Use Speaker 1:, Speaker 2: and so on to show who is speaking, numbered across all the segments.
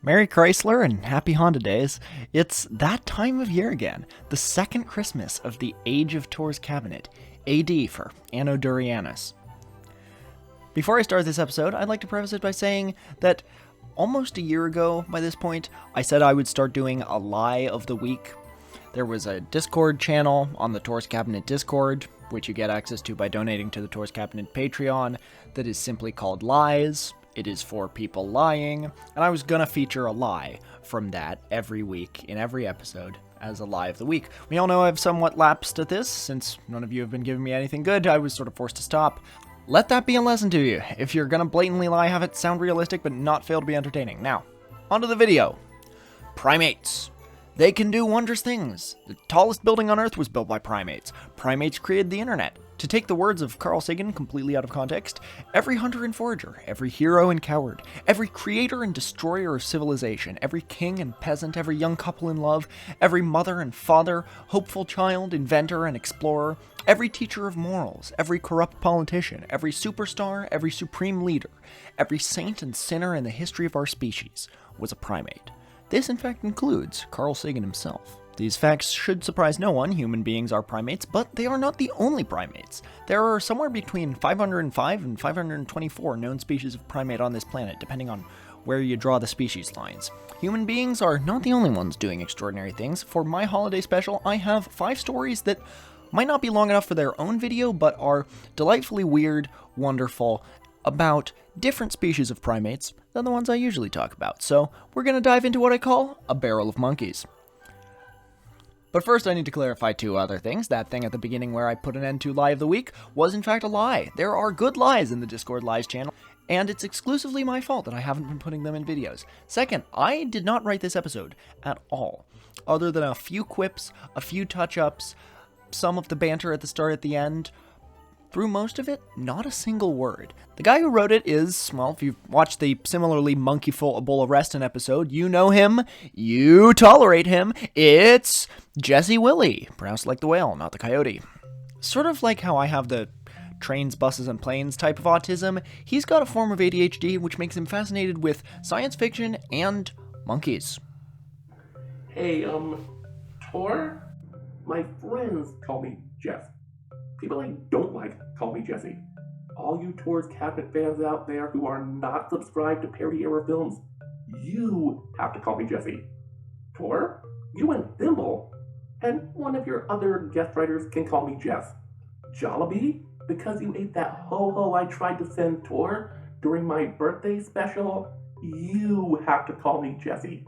Speaker 1: Merry Chrysler and happy Honda days. It's that time of year again, the second Christmas of the Age of Tours cabinet, AD for Anno Durianus. Before I start this episode, I'd like to preface it by saying that almost a year ago, by this point, I said I would start doing a lie of the week. There was a Discord channel on the Tours Cabinet Discord, which you get access to by donating to the Tours Cabinet Patreon, that is simply called Lies. It is for people lying, and I was gonna feature a lie from that every week in every episode as a lie of the week. We all know I've somewhat lapsed at this, since none of you have been giving me anything good. I was sort of forced to stop. Let that be a lesson to you. If you're gonna blatantly lie, have it sound realistic but not fail to be entertaining. Now, onto the video. Primates. They can do wondrous things. The tallest building on Earth was built by primates. Primates created the internet. To take the words of Carl Sagan completely out of context, every hunter and forager, every hero and coward, every creator and destroyer of civilization, every king and peasant, every young couple in love, every mother and father, hopeful child, inventor and explorer, every teacher of morals, every corrupt politician, every superstar, every supreme leader, every saint and sinner in the history of our species was a primate. This, in fact, includes Carl Sagan himself. These facts should surprise no one. Human beings are primates, but they are not the only primates. There are somewhere between 505 and 524 known species of primate on this planet, depending on where you draw the species lines. Human beings are not the only ones doing extraordinary things. For my holiday special, I have 5 stories that might not be long enough for their own video, but are delightfully weird, wonderful, about different species of primates than the ones I usually talk about. So we're going to dive into what I call a barrel of monkeys. But first I need to clarify 2 other things. That thing at the beginning where I put an end to Lie of the Week was in fact a lie. There are good lies in the Discord Lies channel, and it's exclusively my fault that I haven't been putting them in videos. Second, I did not write this episode at all, other than a few quips, a few touch-ups, some of the banter at the start at the end. Through most of it, not a single word. The guy who wrote it is, well, if you've watched the similarly monkeyful Ebola Reston episode, you know him, you tolerate him. It's Jess Willey, pronounced like the whale, not the coyote. Sort of like how I have the trains, buses, and planes type of autism, he's got a form of ADHD which makes him fascinated with science fiction and monkeys.
Speaker 2: Hey, Tor? My friends call me Jeff. People I don't like call me Jesse. All you Tours Cabinet fans out there who are not subscribed to Parody era films, you have to call me Jesse. Tor, you and Thimble, and one of your other guest writers can call me Jeff. Jollibee, because you ate that ho-ho I tried to send Tor during my birthday special, you have to call me Jesse.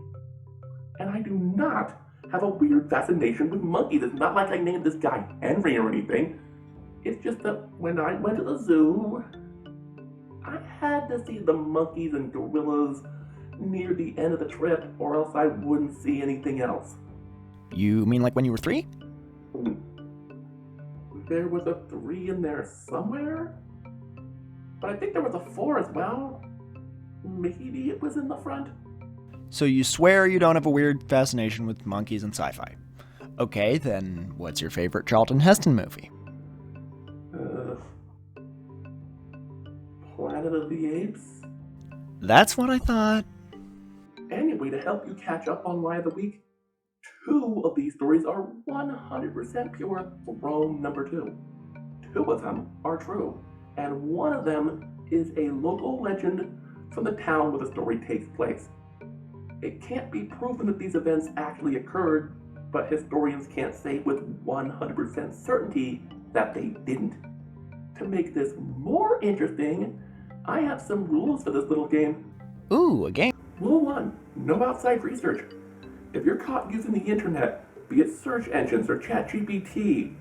Speaker 2: And I do not have a weird fascination with monkeys. It's not like I named this guy Henry or anything. It's just that when I went to the zoo, I had to see the monkeys and gorillas near the end of the trip, or else I wouldn't see anything else.
Speaker 1: You mean like when you were 3?
Speaker 2: There was a 3 in there somewhere? But I think there was a 4 as well. Maybe it was in the front.
Speaker 1: So you swear you don't have a weird fascination with monkeys and sci-fi. Okay, then what's your favorite Charlton Heston movie?
Speaker 2: Planet of the Apes?
Speaker 1: That's what I thought.
Speaker 2: Anyway, to help you catch up on Lie of the Week, 2 of these stories are 100% pure from number 2. 2 of them are true, and one of them is a local legend from the town where the story takes place. It can't be proven that these events actually occurred, but historians can't say with 100% certainty that they didn't. To make this more interesting, I have some rules for this little game.
Speaker 1: Ooh, a game.
Speaker 2: Rule 1, no outside research. If you're caught using the internet, be it search engines or ChatGPT,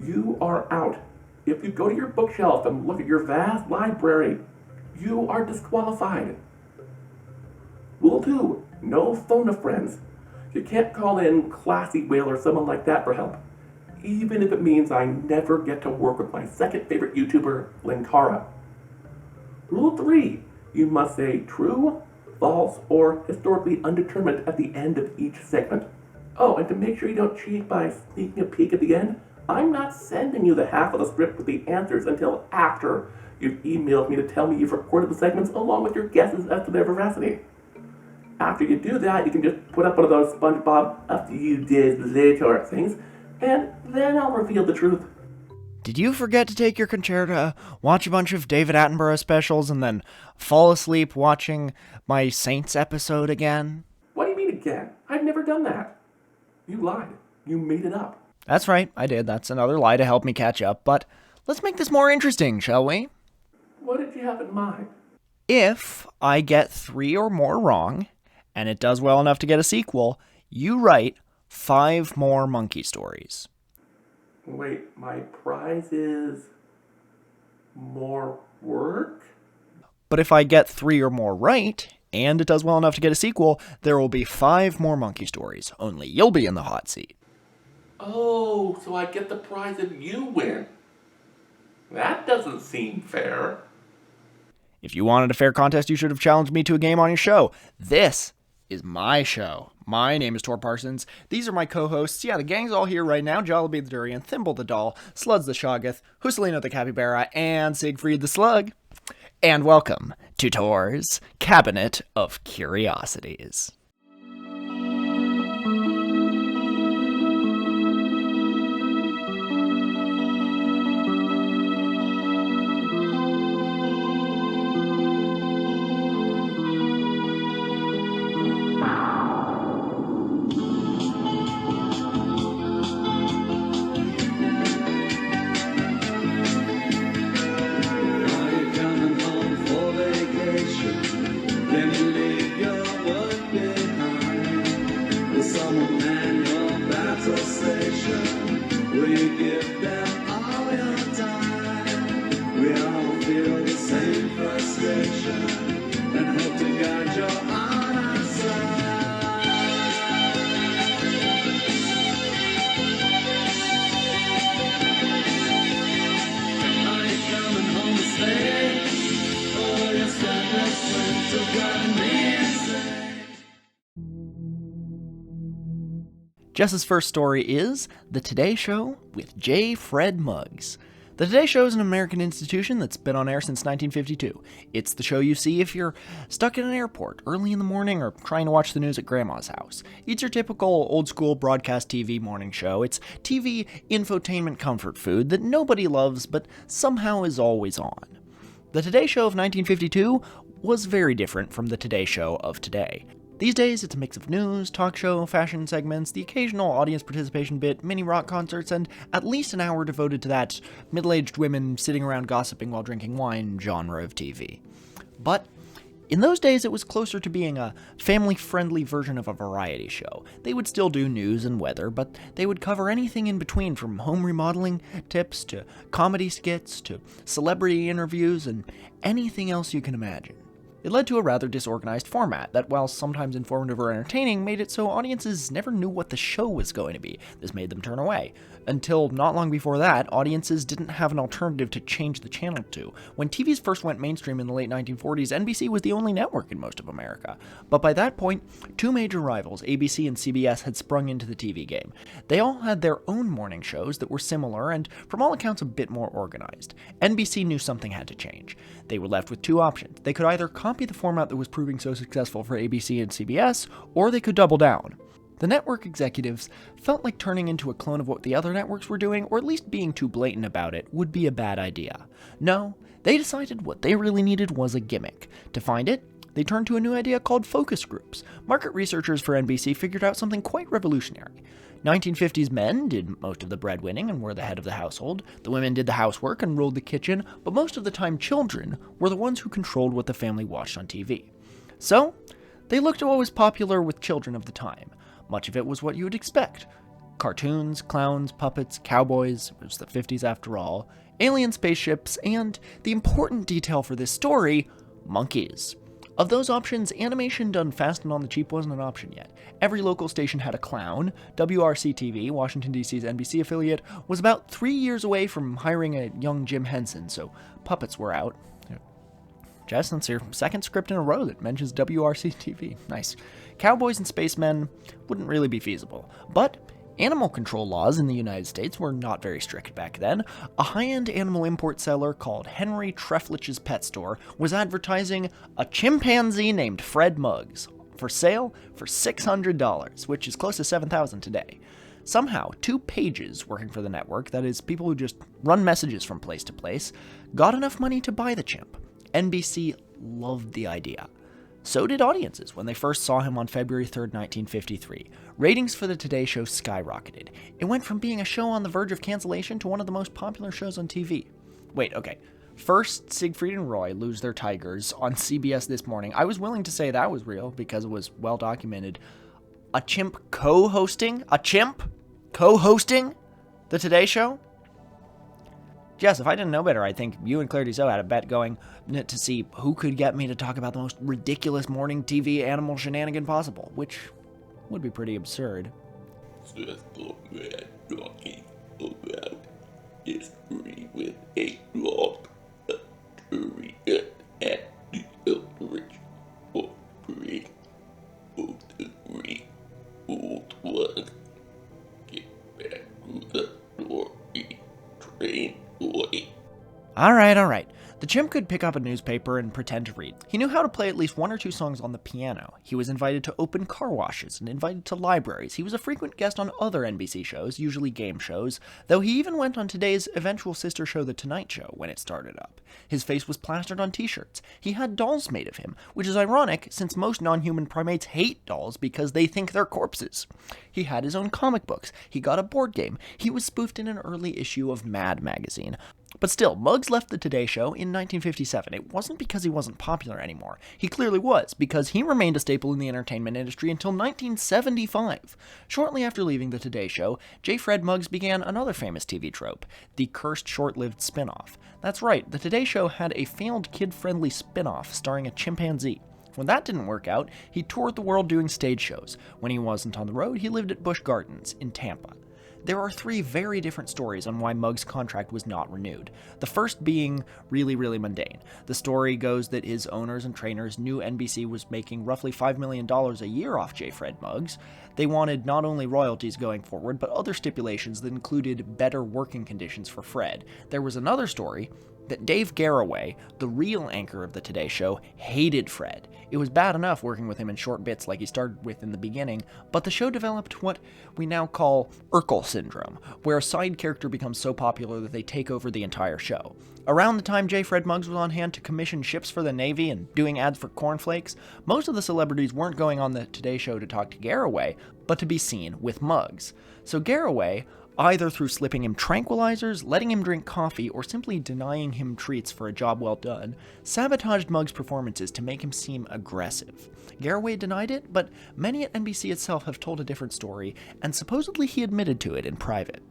Speaker 2: you are out. If you go to your bookshelf and look at your vast library, you are disqualified. Rule 2, no phone a friends. You can't call in Classy Whale or someone like that for help, even if it means I never get to work with my second favorite YouTuber, Linkara. Rule 3, you must say true, false, or historically undetermined at the end of each segment. Oh, and to make sure you don't cheat by sneaking a peek at the end, I'm not sending you the half of the script with the answers until after you've emailed me to tell me you've recorded the segments along with your guesses as to their veracity. After you do that, you can just put up one of those SpongeBob after you did later things, and then I'll reveal the truth.
Speaker 1: Did you forget to take your concerta, watch a bunch of David Attenborough specials, and then fall asleep watching my Saints episode again?
Speaker 2: What do you mean again? I've never done that. You lied. You made it up.
Speaker 1: That's right, I did. That's another lie to help me catch up, but let's make this more interesting, shall we?
Speaker 2: What did you have in mind?
Speaker 1: If I get 3 or more wrong, and it does well enough to get a sequel, you write 5 more monkey stories.
Speaker 2: Wait, my prize is more work?
Speaker 1: But if I get 3 or more right, and it does well enough to get a sequel, there will be 5 more monkey stories, only you'll be in the hot seat.
Speaker 2: Oh, so I get the prize if you win. That doesn't seem fair.
Speaker 1: If you wanted a fair contest, you should have challenged me to a game on your show. This is my show. My name is Tor Parsons. These are my co-hosts. Yeah, the gang's all here right now. Jollibee the Durian, Thimble the Doll, Sluds the Shoggoth, Husselino the Capybara, and Siegfried the Slug. And welcome to Tor's Cabinet of Curiosities. Jess's first story is The Today Show with J. Fred Muggs. The Today Show is an American institution that's been on air since 1952. It's the show you see if you're stuck in an airport early in the morning or trying to watch the news at Grandma's house. It's your typical old-school broadcast TV morning show. It's TV infotainment comfort food that nobody loves but somehow is always on. The Today Show of 1952 was very different from the Today Show of today. These days, it's a mix of news, talk show, fashion segments, the occasional audience participation bit, mini rock concerts, and at least an hour devoted to that middle-aged women sitting around gossiping while drinking wine genre of TV. But in those days, it was closer to being a family-friendly version of a variety show. They would still do news and weather, but they would cover anything in between, from home remodeling tips to comedy skits to celebrity interviews and anything else you can imagine. It led to a rather disorganized format that, while sometimes informative or entertaining, made it so audiences never knew what the show was going to be. This made them turn away. Until not long before that, audiences didn't have an alternative to change the channel to. When TVs first went mainstream in the late 1940s, NBC was the only network in most of America. But by that point, 2 major rivals, ABC and CBS, had sprung into the TV game. They all had their own morning shows that were similar and, from all accounts, a bit more organized. NBC knew something had to change. They were left with 2 options. They could either copy the format that was proving so successful for ABC and CBS, or they could double down. The network executives felt like turning into a clone of what the other networks were doing, or at least being too blatant about it, would be a bad idea. No, they decided what they really needed was a gimmick. To find it, they turned to a new idea called focus groups. Market researchers for NBC figured out something quite revolutionary. 1950s men did most of the breadwinning and were the head of the household. The women did the housework and ruled the kitchen, but most of the time children were the ones who controlled what the family watched on TV. So, they looked at what was popular with children of the time. Much of it was what you would expect. Cartoons, clowns, puppets, cowboys, it was the 50s after all, alien spaceships, and, the important detail for this story, monkeys. Of those options, animation done fast and on the cheap wasn't an option yet. Every local station had a clown. WRC-TV, Washington, D.C.'s NBC affiliate, was about 3 years away from hiring a young Jim Henson, so puppets were out. Jess, that's your second script in a row that mentions WRC-TV. Nice. Cowboys and spacemen wouldn't really be feasible. But animal control laws in the United States were not very strict back then. A high-end animal import seller called Henry Treflich's Pet Store was advertising a chimpanzee named Fred Muggs for sale for $600, which is close to $7,000 today. Somehow, 2 pages working for the network, that is, people who just run messages from place to place, got enough money to buy the chimp. NBC loved the idea. So did audiences when they first saw him on February 3rd, 1953. Ratings for the Today Show skyrocketed. It went from being a show on the verge of cancellation to one of the most popular shows on TV. Wait, okay. First, Siegfried and Roy lose their tigers on CBS This Morning. I was willing to say that was real because it was well documented. A chimp co-hosting the Today Show? Jess, if I didn't know better, I think you and Claire Dizot had a bet going to see who could get me to talk about the most ridiculous morning TV animal shenanigan possible, which would be pretty absurd.
Speaker 3: Just a man talking about history with a drop, a period at the average of break of the great old one. Get back to the story, train boy.
Speaker 1: All right. The chimp could pick up a newspaper and pretend to read. He knew how to play at least 1 or 2 songs on the piano. He was invited to open car washes and invited to libraries. He was a frequent guest on other NBC shows, usually game shows, though he even went on Today's eventual sister show, The Tonight Show, when it started up. His face was plastered on t-shirts. He had dolls made of him, which is ironic since most non-human primates hate dolls because they think they're corpses. He had his own comic books. He got a board game. He was spoofed in an early issue of Mad magazine. But still, Muggs left the Today Show in 1957. It wasn't because he wasn't popular anymore. He clearly was, because he remained a staple in the entertainment industry until 1975. Shortly after leaving the Today Show, J. Fred Muggs began another famous TV trope, the cursed short-lived spin-off. That's right, the Today Show had a failed kid-friendly spin-off starring a chimpanzee. When that didn't work out, he toured the world doing stage shows. When he wasn't on the road, he lived at Busch Gardens in Tampa. There are 3 very different stories on why Muggs' contract was not renewed. The first being really mundane. The story goes that his owners and trainers knew NBC was making roughly $5 million a year off J. Fred Muggs. They wanted not only royalties going forward, but other stipulations that included better working conditions for Fred. There was another story that Dave Garroway, the real anchor of the Today Show, hated Fred. It was bad enough working with him in short bits like he started with in the beginning, but the show developed what we now call Urkel syndrome, where a side character becomes so popular that they take over the entire show. Around the time J. Fred Muggs was on hand to commission ships for the Navy and doing ads for cornflakes, most of the celebrities weren't going on the Today Show to talk to Garroway, but to be seen with Muggs. So Garroway, either through slipping him tranquilizers, letting him drink coffee, or simply denying him treats for a job well done, sabotaged Muggs' performances to make him seem aggressive. Garroway denied it, but many at NBC itself have told a different story, and supposedly he admitted to it in private.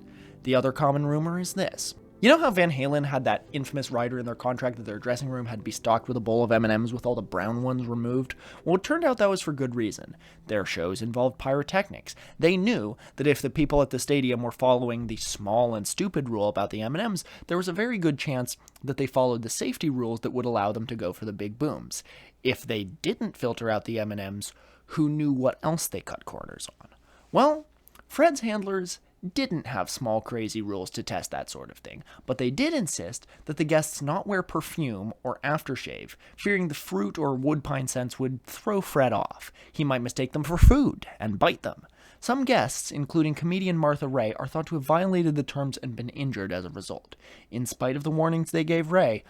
Speaker 1: The other common rumor is this. You know how Van Halen had that infamous rider in their contract that their dressing room had to be stocked with a bowl of M&Ms with all the brown ones removed? Well, it turned out that was for good reason. Their shows involved pyrotechnics. They knew that if the people at the stadium were following the small and stupid rule about the M&Ms, there was a very good chance that they followed the safety rules that would allow them to go for the big booms. If they didn't filter out the M&Ms, who knew what else they cut corners on? Well, Fred's handlers didn't have small crazy rules to test that sort of thing, but they did insist that the guests not wear perfume or aftershave, fearing the fruit or woodpine scents would throw Fred off. He might mistake them for food and bite them. Some guests, including comedian Martha Raye, are thought to have violated the terms and been injured as a result. In spite of the warnings they gave Raye,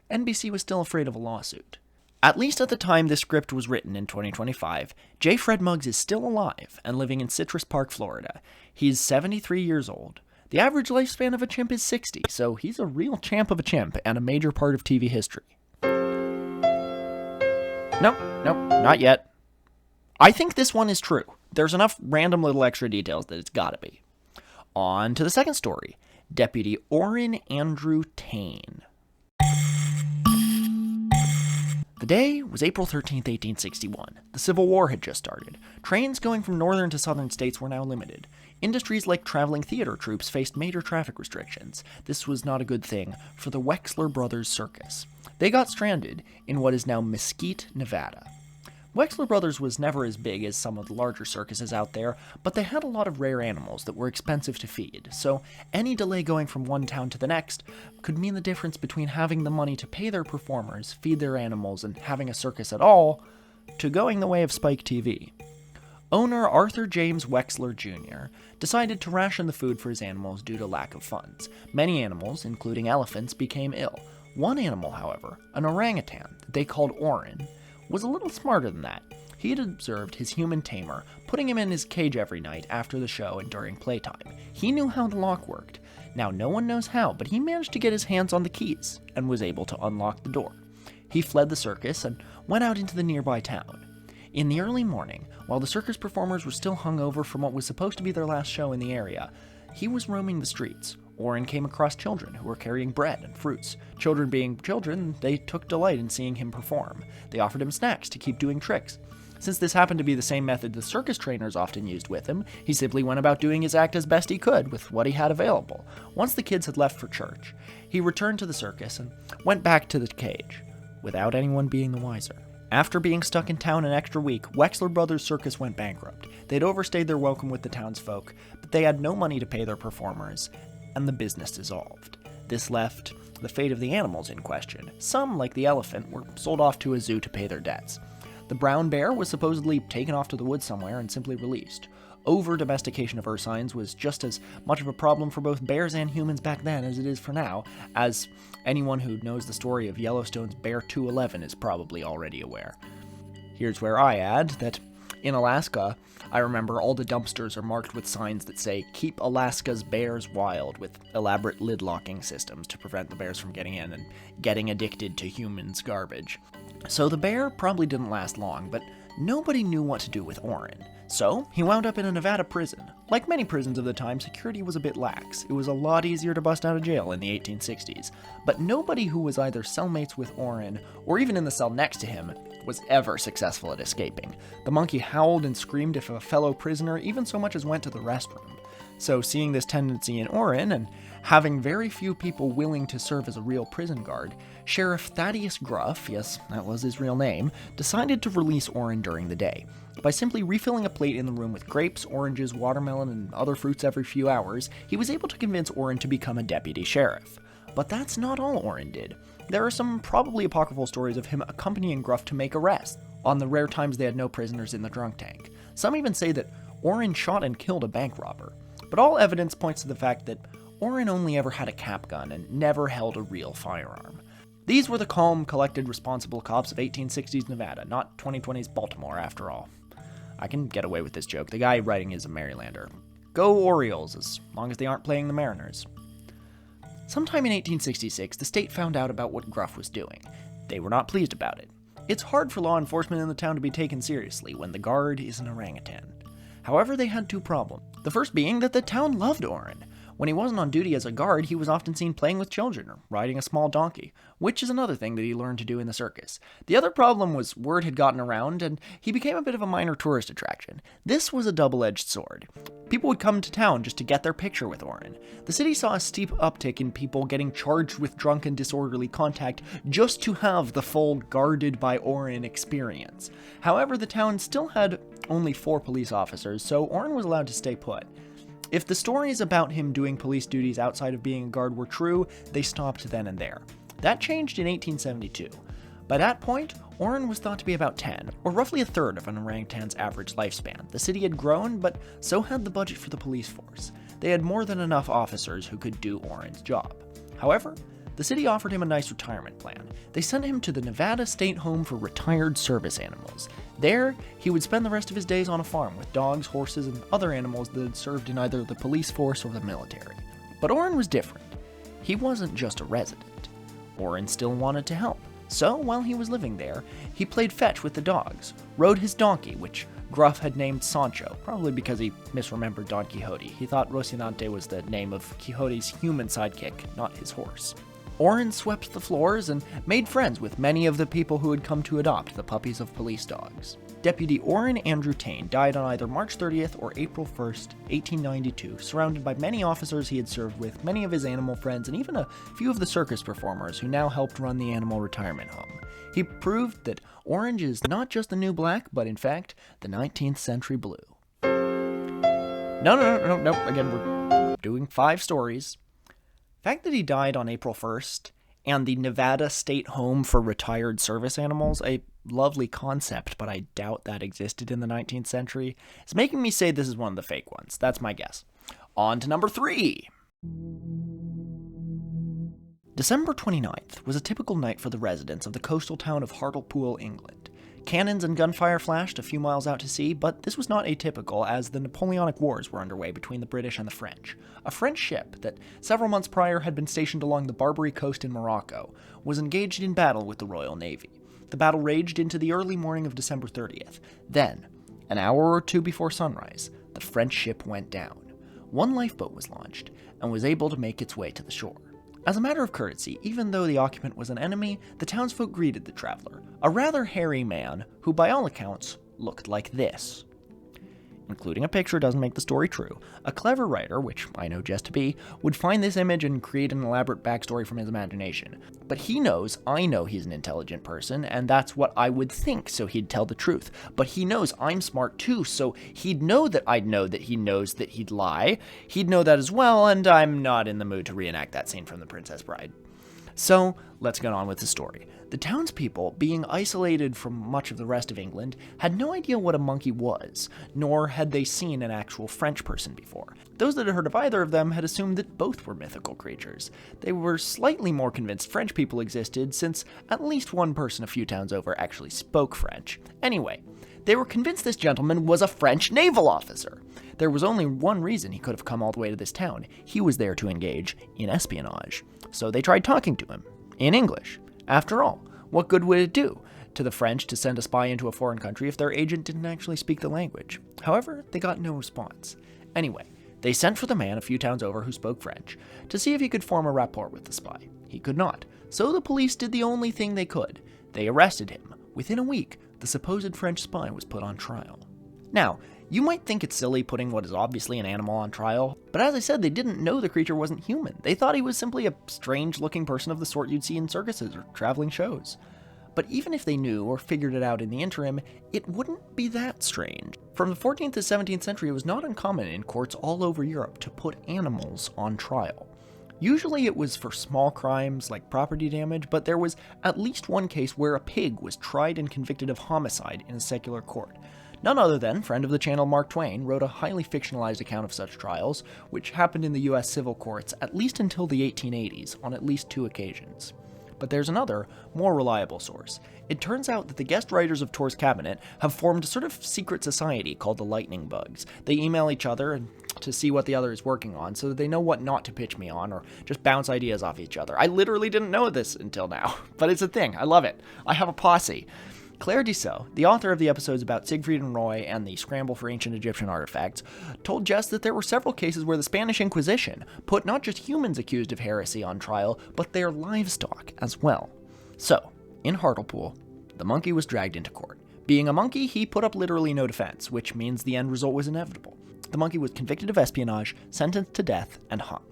Speaker 1: NBC was still afraid of a lawsuit. At least at the time this script was written in 2025, J. Fred Muggs is still alive and living in Citrus Park, Florida. He's 73 years old. The average lifespan of a chimp is 60, so he's a real champ of a chimp and a major part of TV history. Nope, not yet. I think this one is true. There's enough random little extra details that it's gotta be. On to the second story. Deputy Orin Andrew Taine. The day was April 13, 1861. The Civil War had just started. Trains going from northern to southern states were now limited. Industries like traveling theater troupes faced major traffic restrictions. This was not a good thing for the Wexler Brothers Circus. They got stranded in what is now Mesquite, Nevada. Wexler Brothers was never as big as some of the larger circuses out there, but they had a lot of rare animals that were expensive to feed, so any delay going from one town to the next could mean the difference between having the money to pay their performers, feed their animals, and having a circus at all to going the way of Spike TV. Owner Arthur James Wexler Jr. decided to ration the food for his animals due to lack of funds. Many animals, including elephants, became ill. One animal, however, an orangutan that they called Orin, was a little smarter than that. He had observed his human tamer putting him in his cage every night after the show and during playtime. He knew how the lock worked. Now, no one knows how, but he managed to get his hands on the keys and was able to unlock the door. He fled the circus and went out into the nearby town. In the early morning, while the circus performers were still hungover from what was supposed to be their last show in the area, he was roaming the streets. Orin came across children who were carrying bread and fruits. Children being children, they took delight in seeing him perform. They offered him snacks to keep doing tricks. Since this happened to be the same method the circus trainers often used with him, he simply went about doing his act as best he could with what he had available. Once the kids had left for church, he returned to the circus and went back to the cage, without anyone being the wiser. After being stuck in town an extra week, Wexler Brothers Circus went bankrupt. They'd overstayed their welcome with the townsfolk, but they had no money to pay their performers, and the business dissolved. This left the fate of the animals in question. Some, like the elephant, were sold off to a zoo to pay their debts. The brown bear was supposedly taken off to the woods somewhere and simply released. Over-domestication of ursines was just as much of a problem for both bears and humans back then as it is for now, as anyone who knows the story of Yellowstone's Bear 211 is probably already aware. Here's where I add that in Alaska, I remember all the dumpsters are marked with signs that say, "Keep Alaska's bears wild," with elaborate lid-locking systems to prevent the bears from getting in and getting addicted to humans' garbage. So the bear probably didn't last long, but nobody knew what to do with Orin. So he wound up in a Nevada prison. Like many prisons of the time, security was a bit lax. It was a lot easier to bust out of jail in the 1860s. But nobody who was either cellmates with Orin, or even in the cell next to him, was ever successful at escaping. The monkey howled and screamed if a fellow prisoner even so much as went to the restroom. So seeing this tendency in Orin, and having very few people willing to serve as a real prison guard, Sheriff Thaddeus Gruff, yes, that was his real name, decided to release Orin during the day. By simply refilling a plate in the room with grapes, oranges, watermelon, and other fruits every few hours, he was able to convince Orin to become a deputy sheriff. But that's not all Orin did. There are some probably apocryphal stories of him accompanying Gruff to make arrests, on the rare times they had no prisoners in the drunk tank. Some even say that Orin shot and killed a bank robber. But all evidence points to the fact that Orin only ever had a cap gun and never held a real firearm. These were the calm, collected, responsible cops of 1860s Nevada, not 2020's Baltimore, after all. I can get away with this joke. The guy writing is a Marylander. Go Orioles, as long as they aren't playing the Mariners. Sometime in 1866, the state found out about what Gruff was doing. They were not pleased about it. It's hard for law enforcement in the town to be taken seriously when the guard is an orangutan. However, they had two problems. The first being that the town loved Orin. When he wasn't on duty as a guard, he was often seen playing with children or riding a small donkey, which is another thing that he learned to do in the circus. The other problem was word had gotten around, and he became a bit of a minor tourist attraction. This was a double-edged sword. People would come to town just to get their picture with Orin. The city saw a steep uptick in people getting charged with drunken, disorderly contact just to have the full guarded by Orin experience. However, the town still had only 4 police officers, so Orin was allowed to stay put. If the stories about him doing police duties outside of being a guard were true, they stopped then and there. That changed in 1872. By that point, Orin was thought to be about 10, or roughly a third of an orangutan's average lifespan. The city had grown, but so had the budget for the police force. They had more than enough officers who could do Orin's job. However, the city offered him a nice retirement plan. They sent him to the Nevada State Home for Retired Service Animals. There, he would spend the rest of his days on a farm with dogs, horses, and other animals that had served in either the police force or the military. But Orin was different. He wasn't just a resident. Orin still wanted to help. So, while he was living there, he played fetch with the dogs, rode his donkey, which Gruff had named Sancho, probably because he misremembered Don Quixote. He thought Rocinante was the name of Quixote's human sidekick, not his horse. Orin swept the floors and made friends with many of the people who had come to adopt the puppies of police dogs. Deputy Orin Andrew Taine died on either March 30th or April 1st, 1892, surrounded by many officers he had served with, many of his animal friends, and even a few of the circus performers who now helped run the animal retirement home. He proved that orange is not just the new black, but in fact, the 19th century blue. No. Again, we're doing 5 stories. The fact that he died on April 1st, and the Nevada State Home for Retired Service Animals, a lovely concept, but I doubt that existed in the 19th century, is making me say this is one of the fake ones. That's my guess. On to number 3. December 29th was a typical night for the residents of the coastal town of Hartlepool, England. Cannons and gunfire flashed a few miles out to sea, but this was not atypical as the Napoleonic Wars were underway between the British and the French. A French ship that several months prior had been stationed along the Barbary coast in Morocco was engaged in battle with the Royal Navy. The battle raged into the early morning of December 30th. Then, an hour or two before sunrise, the French ship went down. One lifeboat was launched and was able to make its way to the shore. As a matter of courtesy, even though the occupant was an enemy, the townsfolk greeted the traveler, a rather hairy man who, by all accounts, looked like this. Including a picture doesn't make the story true. A clever writer, which I know Jess to be, would find this image and create an elaborate backstory from his imagination. But he knows I know he's an intelligent person, and that's what I would think, so he'd tell the truth. But he knows I'm smart too, so he'd know that I'd know that he knows that he'd lie. He'd know that as well, and I'm not in the mood to reenact that scene from The Princess Bride. So, let's get on with the story. The townspeople, being isolated from much of the rest of England, had no idea what a monkey was, nor had they seen an actual French person before. Those that had heard of either of them had assumed that both were mythical creatures. They were slightly more convinced French people existed, since at least one person a few towns over actually spoke French. Anyway, they were convinced this gentleman was a French naval officer. There was only one reason he could have come all the way to this town. He was there to engage in espionage. So they tried talking to him, in English. After all, what good would it do to the French to send a spy into a foreign country if their agent didn't actually speak the language? However, they got no response. Anyway, they sent for the man a few towns over who spoke French to see if he could form a rapport with the spy. He could not, so the police did the only thing they could. They arrested him. Within a week, the supposed French spy was put on trial. Now, you might think it's silly putting what is obviously an animal on trial, but as I said, they didn't know the creature wasn't human. They thought he was simply a strange-looking person of the sort you'd see in circuses or traveling shows. But even if they knew or figured it out in the interim, it wouldn't be that strange. From the 14th to 17th century, it was not uncommon in courts all over Europe to put animals on trial. Usually it was for small crimes like property damage, but there was at least one case where a pig was tried and convicted of homicide in a secular court. None other than friend of the channel Mark Twain wrote a highly fictionalized account of such trials, which happened in the US civil courts at least until the 1880s on at least 2 occasions. But there's another, more reliable source. It turns out that the guest writers of Tor's Cabinet have formed a sort of secret society called the Lightning Bugs. They email each other to see what the other is working on so that they know what not to pitch me on or just bounce ideas off each other. I literally didn't know this until now, but it's a thing. I love it. I have a posse. Claire Dussault, the author of the episodes about Siegfried and Roy and the scramble for ancient Egyptian artifacts, told Jess that there were several cases where the Spanish Inquisition put not just humans accused of heresy on trial, but their livestock as well. So, in Hartlepool, the monkey was dragged into court. Being a monkey, he put up literally no defense, which means the end result was inevitable. The monkey was convicted of espionage, sentenced to death, and hung.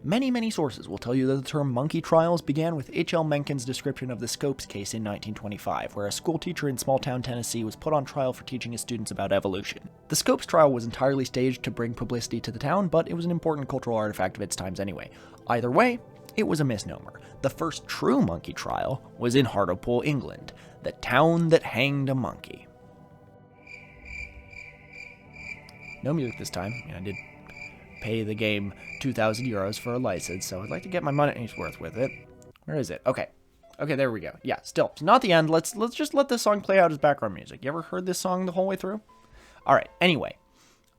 Speaker 1: Many sources will tell you that the term monkey trials began with H.L. Mencken's description of the Scopes case in 1925, where a schoolteacher in small-town Tennessee was put on trial for teaching his students about evolution. The Scopes trial was entirely staged to bring publicity to the town, but it was an important cultural artifact of its times anyway. Either way, it was a misnomer. The first true monkey trial was in Hartlepool, England, the town that hanged a monkey. No music this time. I did pay the game 2,000 euros for a license, so I'd like to get my money's worth with it. Where is it? Okay, there we go. Yeah, still, it's not the end. Let's just let this song play out as background music. You ever heard this song the whole way through? All right, anyway,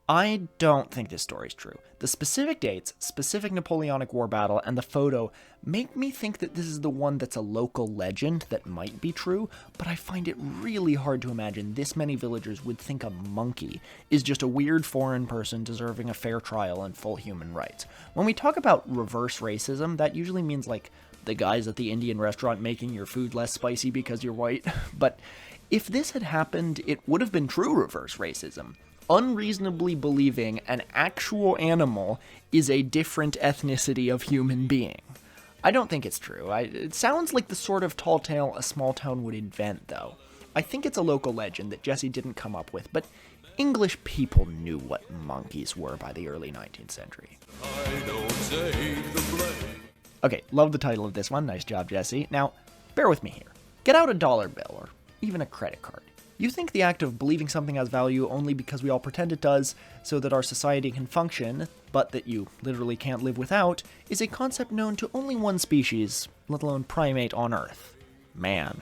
Speaker 1: I don't think this story's true. The specific dates, specific Napoleonic War battle, and the photo make me think that this is the one that's a local legend that might be true, but I find it really hard to imagine this many villagers would think a monkey is just a weird foreign person deserving a fair trial and full human rights. When we talk about reverse racism, that usually means like the guys at the Indian restaurant making your food less spicy because you're white, but if this had happened, it would have been true reverse racism. Unreasonably believing an actual animal is a different ethnicity of human being. I don't think it's true. It sounds like the sort of tall tale a small town would invent, though. I think it's a local legend that Jesse didn't come up with, but English people knew what monkeys were by the early 19th century. Okay, love the title of this one. Nice job, Jesse. Now, bear with me here. Get out a dollar bill, or even a credit card. You think the act of believing something has value only because we all pretend it does, so that our society can function, but that you literally can't live without, is a concept known to only one species, let alone primate on Earth: man.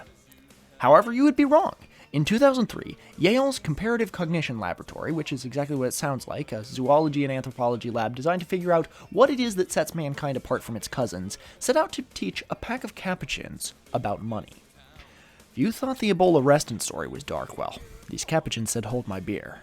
Speaker 1: However, you would be wrong. In 2003, Yale's Comparative Cognition Laboratory, which is exactly what it sounds like, a zoology and anthropology lab designed to figure out what it is that sets mankind apart from its cousins, set out to teach a pack of Capuchins about money. If you thought the Ebola Reston story was dark, well, these Capuchins said hold my beer.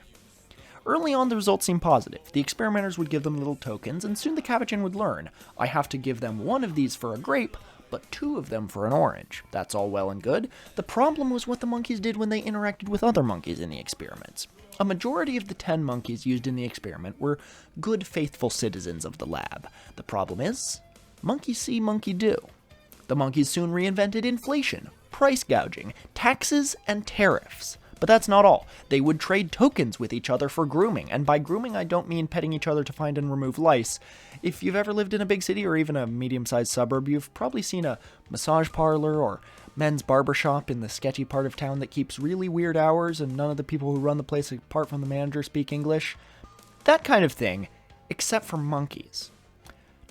Speaker 1: Early on, the results seemed positive. The experimenters would give them little tokens, and soon the Capuchin would learn, I have to give them one of these for a grape, but 2 of them for an orange. That's all well and good. The problem was what the monkeys did when they interacted with other monkeys in the experiments. A majority of the 10 monkeys used in the experiment were good, faithful citizens of the lab. The problem is, monkey see, monkey do. The monkeys soon reinvented inflation, price gouging, taxes, and tariffs. But that's not all. They would trade tokens with each other for grooming, and by grooming I don't mean petting each other to find and remove lice. If you've ever lived in a big city or even a medium-sized suburb, you've probably seen a massage parlor or men's barbershop in the sketchy part of town that keeps really weird hours and none of the people who run the place apart from the manager speak English. That kind of thing, except for monkeys.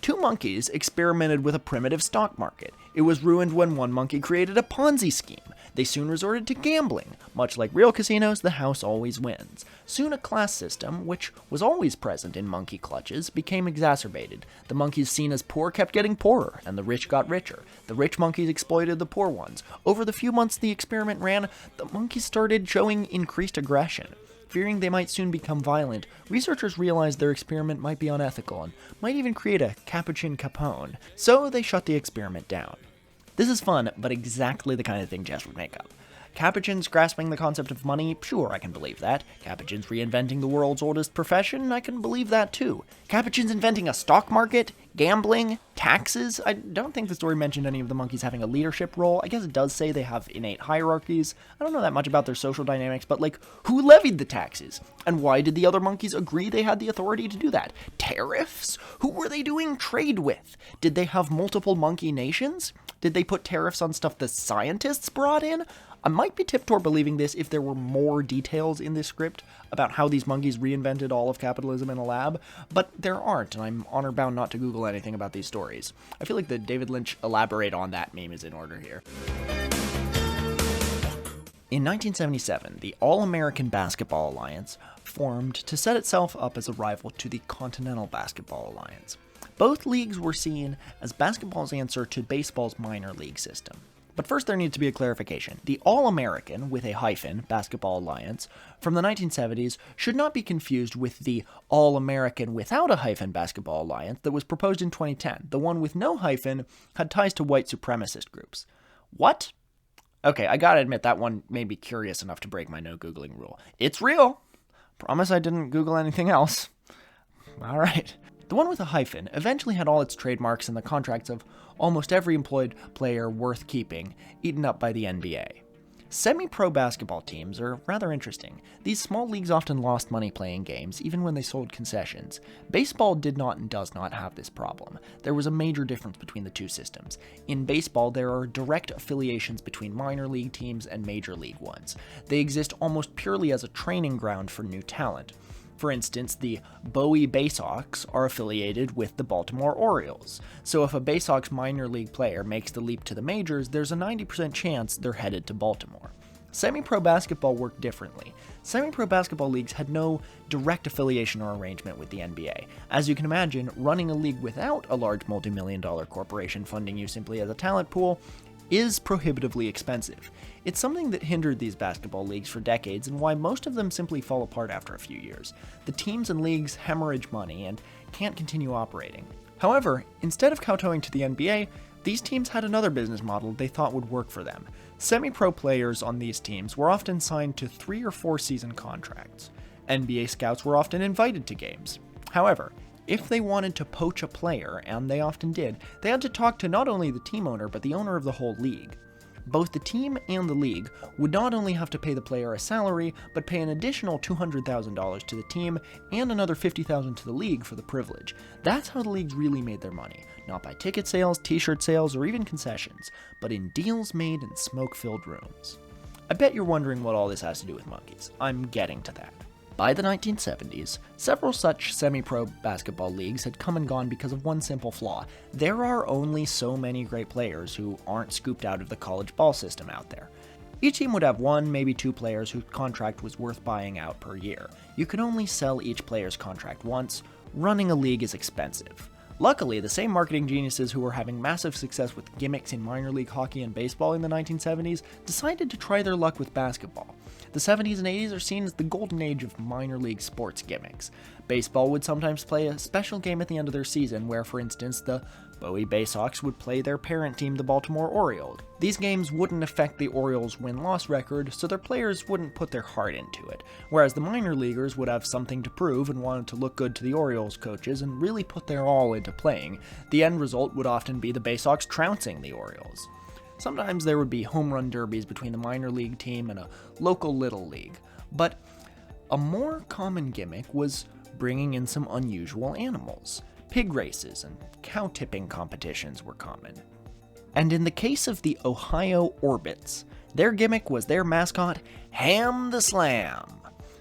Speaker 1: 2 monkeys experimented with a primitive stock market. It was ruined when one monkey created a Ponzi scheme. They soon resorted to gambling. Much like real casinos, the house always wins. Soon a class system, which was always present in monkey clutches, became exacerbated. The monkeys seen as poor kept getting poorer, and the rich got richer. The rich monkeys exploited the poor ones. Over the few months the experiment ran, the monkeys started showing increased aggression. Fearing they might soon become violent, researchers realized their experiment might be unethical and might even create a Capuchin Capone, so they shut the experiment down. This is fun, but exactly the kind of thing Jess would make up. Capuchins grasping the concept of money, sure, I can believe that. Capuchins reinventing the world's oldest profession, I can believe that too. Capuchins inventing a stock market, gambling, taxes. I don't think the story mentioned any of the monkeys having a leadership role. I guess it does say they have innate hierarchies. I don't know that much about their social dynamics, but who levied the taxes? And why did the other monkeys agree they had the authority to do that? Tariffs? Who were they doing trade with? Did they have multiple monkey nations? Did they put tariffs on stuff the scientists brought in? I might be tipped toward believing this if there were more details in this script about how these monkeys reinvented all of capitalism in a lab, but there aren't, and I'm honor-bound not to Google anything about these stories. I feel like the David Lynch elaborate on that meme is in order here. In 1977, the All-American Basketball Alliance formed to set itself up as a rival to the Continental Basketball Alliance. Both leagues were seen as basketball's answer to baseball's minor league system. But first there needs to be a clarification. The All-American, with a hyphen, Basketball Alliance, from the 1970s should not be confused with the All-American without a hyphen Basketball Alliance that was proposed in 2010. The one with no hyphen had ties to white supremacist groups. What? Okay, I gotta admit that one made me curious enough to break my no Googling rule. It's real! Promise I didn't Google anything else. Alright. The one with a hyphen eventually had all its trademarks and the contracts of almost every employed player worth keeping eaten up by the NBA. Semi-pro basketball teams are rather interesting. These small leagues often lost money playing games, even when they sold concessions. Baseball did not and does not have this problem. There was a major difference between the two systems. In baseball, there are direct affiliations between minor league teams and major league ones. They exist almost purely as a training ground for new talent. For instance, the Bowie Baysox are affiliated with the Baltimore Orioles, so if a Baysox minor league player makes the leap to the majors, there's a 90% chance they're headed to Baltimore. Semi-pro basketball worked differently. Semi-pro basketball leagues had no direct affiliation or arrangement with the NBA. As you can imagine, running a league without a large multi-million-dollar corporation funding you simply as a talent pool is prohibitively expensive. It's something that hindered these basketball leagues for decades and why most of them simply fall apart after a few years. The teams and leagues hemorrhage money and can't continue operating. However, instead of kowtowing to the NBA, these teams had another business model they thought would work for them. Semi-pro players on these teams were often signed to 3 or 4 season contracts. NBA scouts were often invited to games. However, if they wanted to poach a player, and they often did, they had to talk to not only the team owner, but the owner of the whole league. Both the team and the league would not only have to pay the player a salary, but pay an additional $200,000 to the team and another $50,000 to the league for the privilege. That's how the leagues really made their money, not by ticket sales, t-shirt sales, or even concessions, but in deals made in smoke-filled rooms. I bet you're wondering what all this has to do with monkeys. I'm getting to that. By the 1970s, several such semi-pro basketball leagues had come and gone because of one simple flaw. There are only so many great players who aren't scooped out of the college ball system out there. Each team would have one, maybe two players whose contract was worth buying out per year. You can only sell each player's contract once. Running a league is expensive. Luckily, the same marketing geniuses who were having massive success with gimmicks in minor league hockey and baseball in the 1970s decided to try their luck with basketball. The 70s and 80s are seen as the golden age of minor league sports gimmicks. Baseball would sometimes play a special game at the end of their season where, for instance, the Bowie Baysox would play their parent team, the Baltimore Orioles. These games wouldn't affect the Orioles' win-loss record, so their players wouldn't put their heart into it, whereas the minor leaguers would have something to prove and wanted to look good to the Orioles coaches and really put their all into playing. The end result would often be the Baysox trouncing the Orioles. Sometimes there would be home run derbies between the minor league team and a local little league, but a more common gimmick was bringing in some unusual animals. Pig races and cow tipping competitions were common. And in the case of the Ohio Orbits, their gimmick was their mascot, Ham the Slam.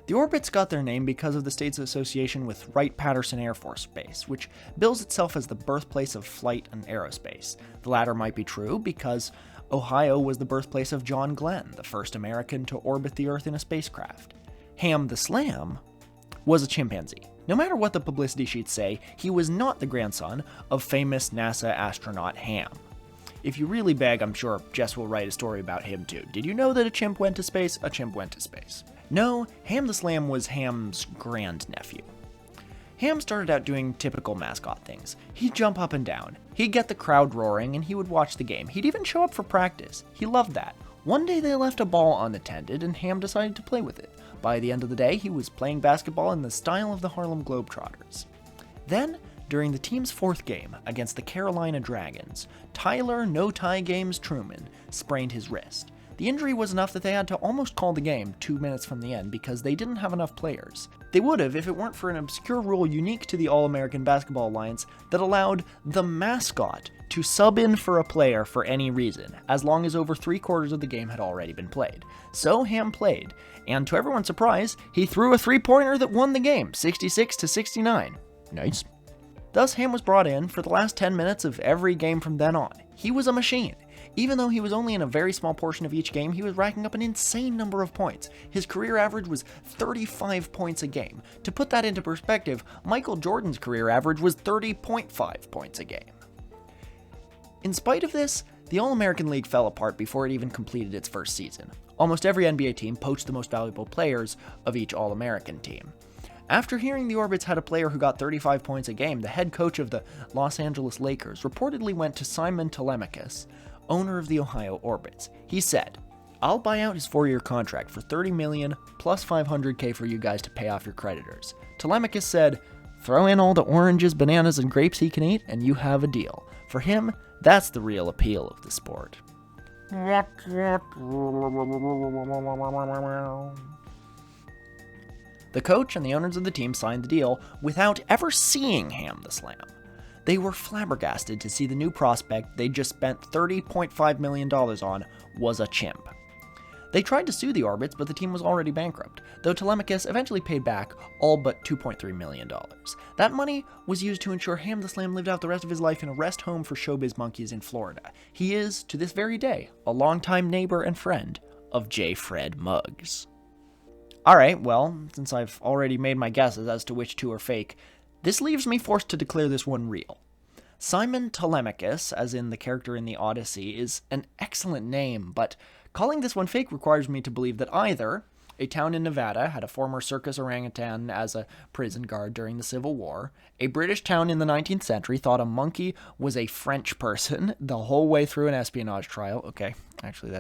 Speaker 1: The Orbits got their name because of the state's association with Wright-Patterson Air Force Base, which bills itself as the birthplace of flight and aerospace. The latter might be true because Ohio was the birthplace of John Glenn, the first American to orbit the Earth in a spacecraft. Ham the Slam was a chimpanzee. No matter what the publicity sheets say, he was not the grandson of famous NASA astronaut Ham. If you really beg, I'm sure Jess will write a story about him too. Did you know that a chimp went to space? A chimp went to space. No, Ham the Slam was Ham's grandnephew. Ham started out doing typical mascot things. He'd jump up and down, he'd get the crowd roaring, and he would watch the game. He'd even show up for practice. He loved that. One day they left a ball unattended, and Ham decided to play with it. By the end of the day, he was playing basketball in the style of the Harlem Globetrotters. Then, during the team's fourth game against the Carolina Dragons, Tyler No-Tie Games Truman sprained his wrist. The injury was enough that they had to almost call the game 2 minutes from the end because they didn't have enough players. They would have if it weren't for an obscure rule unique to the All-American Basketball Alliance that allowed the mascot to sub in for a player for any reason, as long as over 3/4 of the game had already been played. So Ham played, and to everyone's surprise, he threw a three-pointer that won the game, 66-69. Nice. Thus, Ham was brought in for the last 10 minutes of every game from then on. He was a machine. Even though he was only in a very small portion of each game, he was racking up an insane number of points. His career average was 35 points a game. To put that into perspective, Michael Jordan's career average was 30.5 points a game. In spite of this, the All-American League fell apart before it even completed its first season. Almost every NBA team poached the most valuable players of each All-American team. After hearing the Orbits had a player who got 35 points a game, the head coach of the Los Angeles Lakers reportedly went to Simon Telemachus, owner of the Ohio Orbits. He said, "I'll buy out his 4-year contract for $30 million plus $500K for you guys to pay off your creditors." Telemachus said, "Throw in all the oranges, bananas, and grapes he can eat, and you have a deal." For him, that's the real appeal of the sport. The coach and the owners of the team signed the deal without ever seeing Ham the Slam. They were flabbergasted to see the new prospect they'd just spent $30.5 million on was a chimp. They tried to sue the Orbits, but the team was already bankrupt, though Telemachus eventually paid back all but $2.3 million. That money was used to ensure Ham the Slam lived out the rest of his life in a rest home for showbiz monkeys in Florida. He is, to this very day, a longtime neighbor and friend of J. Fred Muggs. Alright, well, since I've already made my guesses as to which two are fake, this leaves me forced to declare this one real. Simon Telemachus, as in the character in the Odyssey, is an excellent name, but calling this one fake requires me to believe that either a town in Nevada had a former circus orangutan as a prison guard during the Civil War, a British town in the 19th century thought a monkey was a French person the whole way through an espionage trial. Okay, actually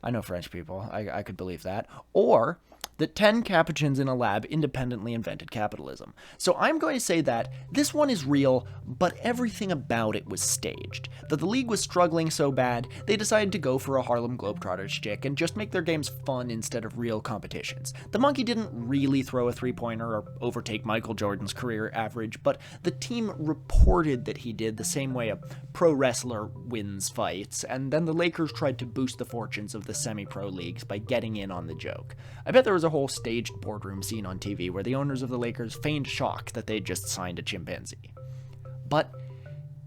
Speaker 1: I know French people. I could believe that. Or that 10 Capuchins in a lab independently invented capitalism. So I'm going to say that this one is real, but everything about it was staged. That the league was struggling so bad, they decided to go for a Harlem Globetrotters chick and just make their games fun instead of real competitions. The monkey didn't really throw a three-pointer or overtake Michael Jordan's career average, but the team reported that he did, the same way a pro wrestler wins fights, and then the Lakers tried to boost the fortunes of the semi-pro leagues by getting in on the joke. I bet there was a whole staged boardroom scene on TV where the owners of the Lakers feigned shock that they'd just signed a chimpanzee. But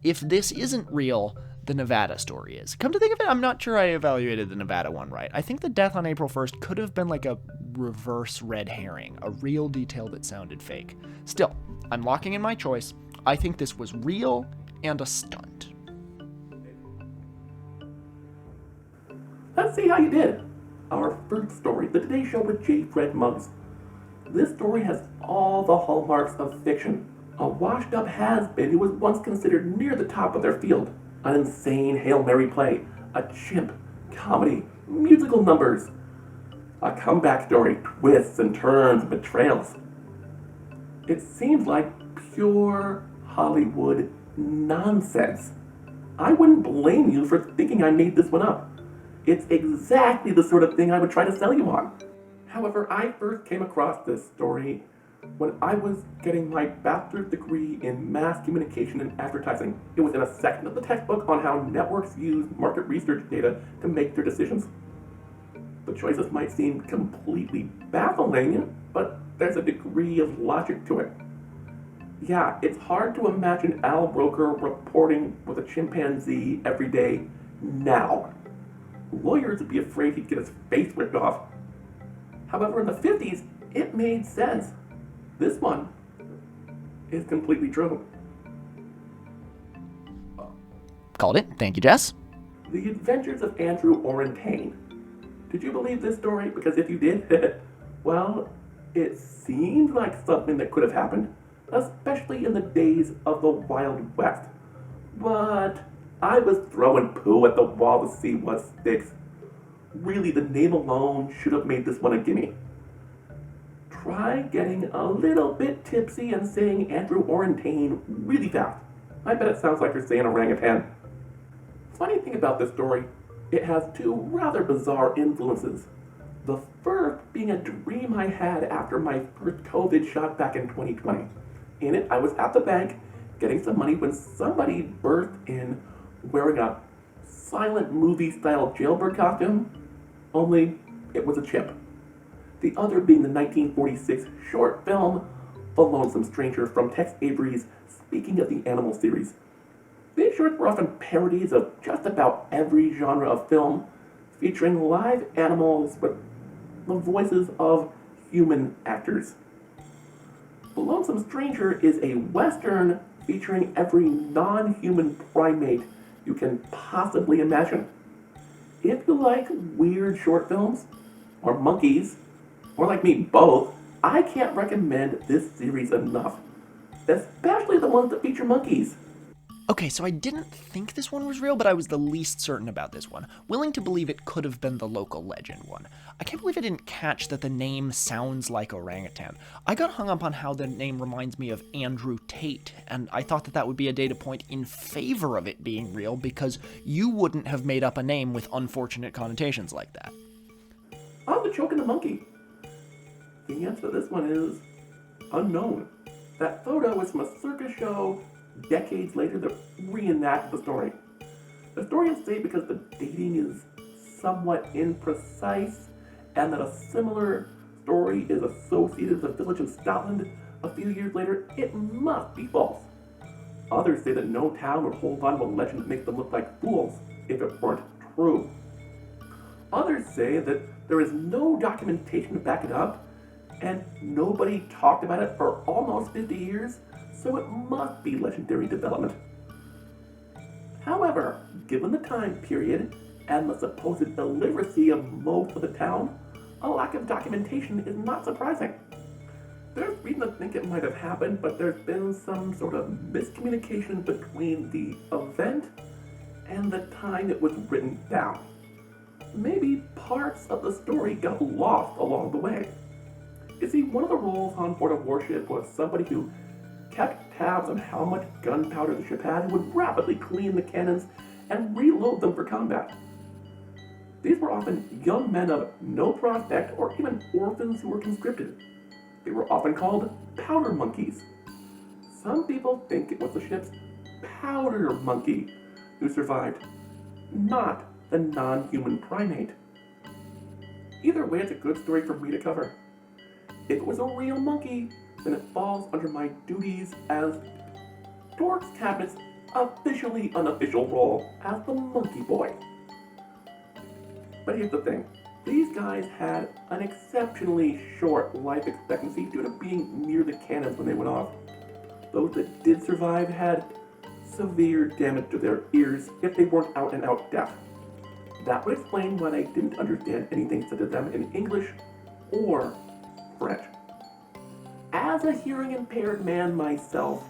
Speaker 1: if this isn't real, the Nevada story is. Come to think of it, I'm not sure I evaluated the Nevada one right. I think the death on April 1st could have been like a reverse red herring, a real detail that sounded fake. Still, I'm locking in my choice. I think this was real and a stunt.
Speaker 2: Let's see how you did. Our first story, The Today Show with J. Fred Muggs. This story has all the hallmarks of fiction. A washed-up has-been who was once considered near the top of their field. An insane Hail Mary play. A chimp. Comedy. Musical numbers. A comeback story. Twists and turns and betrayals. It seems like pure Hollywood nonsense. I wouldn't blame you for thinking I made this one up. It's exactly the sort of thing I would try to sell you on. However, I first came across this story when I was getting my bachelor's degree in mass communication and advertising. It was in a section of the textbook on how networks use market research data to make their decisions. The choices might seem completely baffling, but there's a degree of logic to it. Yeah, it's hard to imagine Al Roker reporting with a chimpanzee every day now. Lawyers would be afraid he'd get his face ripped off. However, in the 50s, it made sense. This one is completely true.
Speaker 1: Called it. Thank you, Jess.
Speaker 2: The Adventures of Andrew Orin Tane. Did you believe this story? Because if you did, well, it seemed like something that could have happened, especially in the days of the Wild West. But I was throwing poo at the wall to see what sticks. Really, the name alone should have made this one a gimme. Try getting a little bit tipsy and saying Andrew Orin Tane really fast. I bet it sounds like you're saying orangutan. Funny thing about this story, it has two rather bizarre influences. The first being a dream I had after my first COVID shot back in 2020. In it, I was at the bank getting some money when somebody burst in wearing a silent movie-style jailbird costume, only it was a chimp. The other being the 1946 short film, The Lonesome Stranger from Tex Avery's Speaking of the Animal series. These shorts were often parodies of just about every genre of film, featuring live animals with the voices of human actors. The Lonesome Stranger is a western featuring every non-human primate you can possibly imagine. If you like weird short films, or monkeys, or like me, both, I can't recommend this series enough. Especially the ones that feature monkeys.
Speaker 1: Okay, so I didn't think this one was real, but I was the least certain about this one. Willing to believe it could have been the local legend one. I can't believe I didn't catch that the name sounds like orangutan. I got hung up on how the name reminds me of Andrew Tate, and I thought that that would be a data point in favor of it being real, because you wouldn't have made up a name with unfortunate connotations like that.
Speaker 2: Oh, the choke and the monkey. The answer to this one is unknown. That photo is from a circus show decades later that reenact the story. The historians say because the dating is somewhat imprecise and that a similar story is associated with a village in Scotland a few years later, it must be false. Others say that no town would hold on to a legend that makes them look like fools if it weren't true. Others say that there is no documentation to back it up, and nobody talked about it for almost 50 years, so it must be legendary development. However, given the time period and the supposed illiteracy of most of the town, a lack of documentation is not surprising. There's reason to think it might have happened, but there's been some sort of miscommunication between the event and the time it was written down. Maybe parts of the story got lost along the way. You see, one of the roles on board a warship was somebody who kept tabs on how much gunpowder the ship had and would rapidly clean the cannons and reload them for combat. These were often young men of no prospect or even orphans who were conscripted. They were often called powder monkeys. Some people think it was the ship's powder monkey who survived, not the non-human primate. Either way, it's a good story for me to cover. If it was a real monkey, then it falls under my duties as Torque's Cabinet's officially unofficial role as the monkey boy. But here's the thing. These guys had an exceptionally short life expectancy due to being near the cannons when they went off. Those that did survive had severe damage to their ears if they weren't out and out deaf. That would explain why they didn't understand anything said to them in English or French. As a hearing impaired man myself,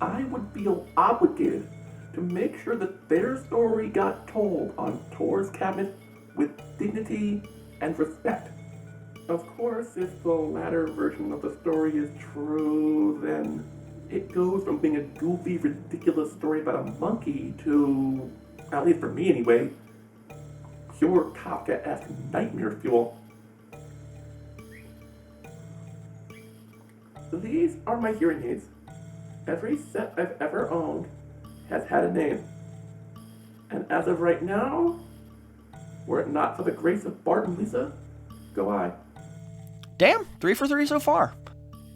Speaker 2: I would feel obligated to make sure that their story got told on Tor's Cabinet with dignity and respect. Of course, if the latter version of the story is true, then it goes from being a goofy, ridiculous story about a monkey to, at least for me anyway, pure Kafka-esque nightmare fuel. These are my hearing aids. Every set I've ever owned has had a name. And as of right now, were it not for the grace of Bart and Lisa, go I.
Speaker 1: Damn, 3 for 3 so far.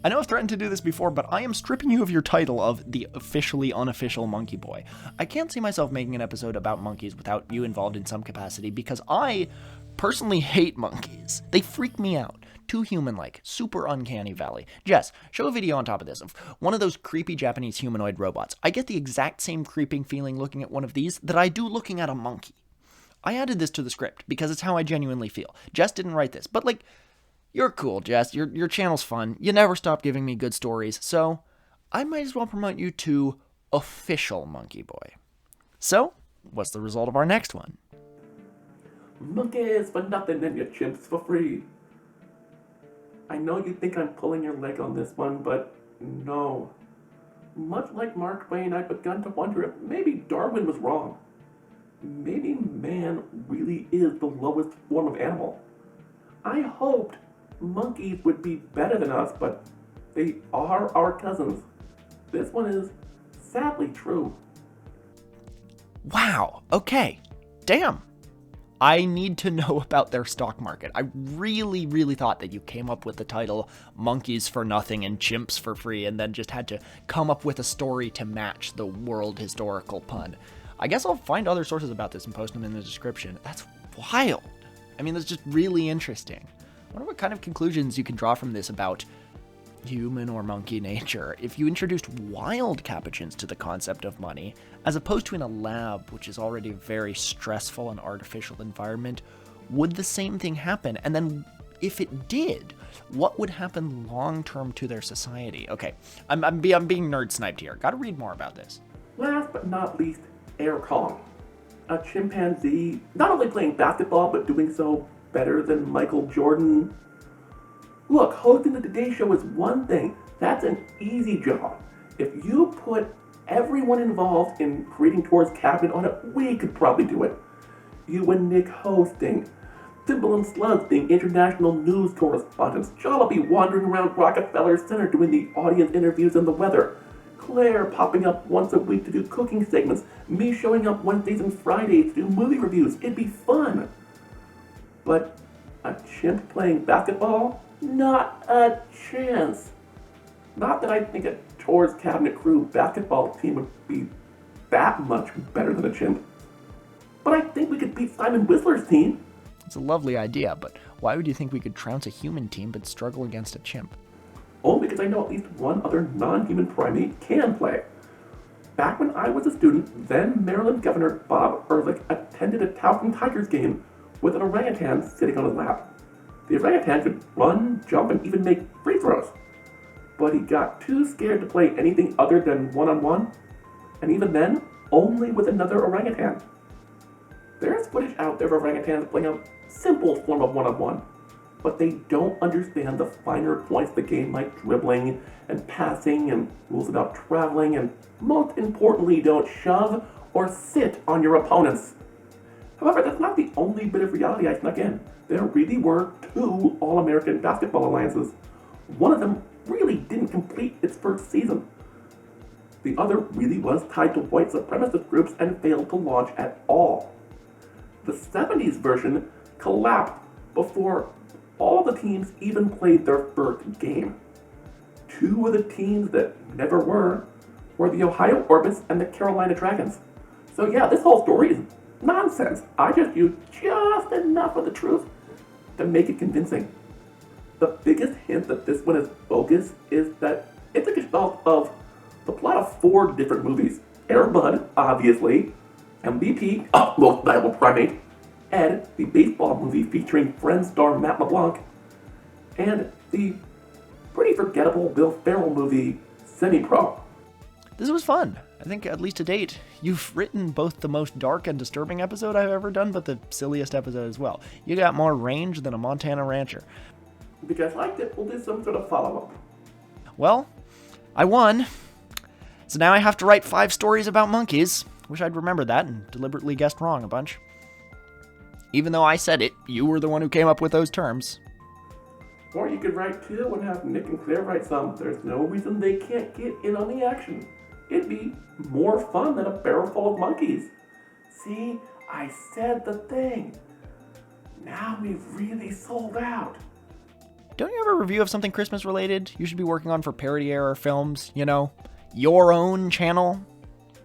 Speaker 1: I know I've threatened to do this before, but I am stripping you of your title of the officially unofficial monkey boy. I can't see myself making an episode about monkeys without you involved in some capacity, because I personally hate monkeys. They freak me out. Too human-like, super uncanny valley. Jess, show a video on top of this of one of those creepy Japanese humanoid robots. I get the exact same creeping feeling looking at one of these that I do looking at a monkey. I added this to the script because it's how I genuinely feel. Jess didn't write this, but you're cool, Jess. Your channel's fun. You never stop giving me good stories, so I might as well promote you to official monkey boy. So, what's the result of our next one?
Speaker 2: Monkeys for nothing and your chimps for free. I know you think I'm pulling your leg on this one, but no. Much like Mark Twain, I've begun to wonder if maybe Darwin was wrong. Maybe man really is the lowest form of animal. I hoped monkeys would be better than us, but they are our cousins. This one is sadly true.
Speaker 1: Wow, okay. Damn. I need to know about their stock market. I really, really thought that you came up with the title Monkeys for Nothing and Chimps for Free and then just had to come up with a story to match the world historical pun. I guess I'll find other sources about this and post them in the description. That's wild. I mean, that's just really interesting. I wonder what kind of conclusions you can draw from this about human or monkey nature if you introduced wild capuchins to the concept of money, as opposed to in a lab, which is already a very stressful and artificial environment. Would the same thing happen? And then if it did, what would happen long-term to their society? Okay, I'm being nerd sniped here. Gotta read more about this.
Speaker 2: Last but not least, Air Kong. A chimpanzee not only playing basketball, but doing so better than Michael Jordan. Look, hosting the Today Show is one thing. That's an easy job. If you put everyone involved in creating Tor's Cabinet on it, we could probably do it. You and Nick hosting, Thimble and Slugs being international news correspondents, Jollibee wandering around Rockefeller Center doing the audience interviews and the weather, Claire popping up once a week to do cooking segments, me showing up Wednesdays and Fridays to do movie reviews. It'd be fun. But a chimp playing basketball? Not a chance. Not that I think a Tor's Cabinet crew basketball team would be that much better than a chimp. But I think we could beat Simon Whistler's team.
Speaker 1: It's a lovely idea, but why would you think we could trounce a human team but struggle against a chimp?
Speaker 2: Only because I know at least one other non-human primate can play. Back when I was a student, then Maryland Governor Bob Ehrlich attended a Towson Tigers game with an orangutan sitting on his lap. The orangutan could run, jump, and even make free throws. But he got too scared to play anything other than one-on-one, and even then, only with another orangutan. There's footage out there of orangutans playing a simple form of one-on-one. but they don't understand the finer points of the game like dribbling and passing and rules about traveling, and most importantly, don't shove or sit on your opponents. However, that's not the only bit of reality I snuck in. There really were 2 All-American basketball alliances. One of them really didn't complete its first season. The other really was tied to white supremacist groups and failed to launch at all. The 70s version collapsed before all the teams even played their first game. 2 of the teams that never were the Ohio Orbits and the Carolina Dragons. So yeah, this whole story is nonsense. I just used just enough of the truth to make it convincing. The biggest hint that this one is bogus is that it's a gestalt of the plot of 4 different movies. Air Bud, obviously, MVP, most valuable primate, Ed, the baseball movie featuring Friends star Matt LeBlanc, and the pretty forgettable Will Ferrell movie, Semi-Pro.
Speaker 1: This was fun. I think, at least to date, you've written both the most dark and disturbing episode I've ever done, but the silliest episode as well. You got more range than a Montana rancher.
Speaker 2: If you guys liked it, we'll do some sort of follow-up.
Speaker 1: Well, I won. So now I have to write 5 stories about monkeys. Wish I'd remembered that and deliberately guessed wrong a bunch. Even though I said it, you were the one who came up with those terms.
Speaker 2: Or you could write 2 and have Nick and Claire write some. There's no reason they can't get in on the action. It'd be more fun than a barrel full of monkeys. See, I said the thing. Now we've really sold out.
Speaker 1: Don't you have a review of something Christmas related you should be working on for Parody Era Films? You know, your own channel?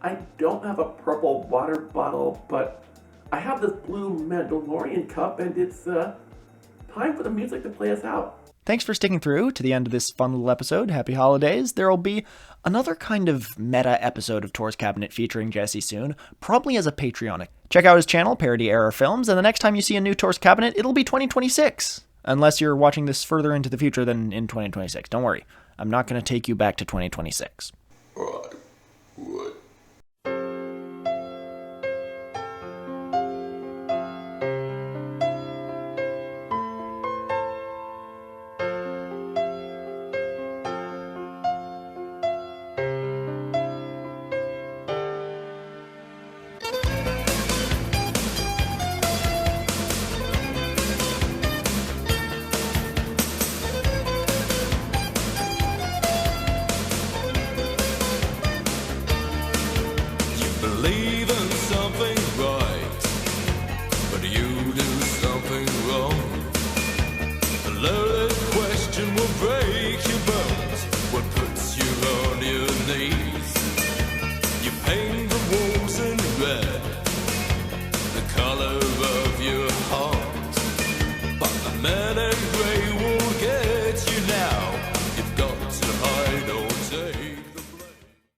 Speaker 2: I don't have a purple water bottle, but I have this blue Mandalorian cup, and it's time for the music to play us out.
Speaker 1: Thanks for sticking through to the end of this fun little episode. Happy holidays. There'll be another kind of meta episode of Tour's Cabinet featuring Jesse soon, probably as a Patreon. Check out his channel, Parody Era Films, and the next time you see a new Tour's Cabinet, it'll be 2026. Unless you're watching this further into the future than in 2026. Don't worry, I'm not going to take you back to 2026.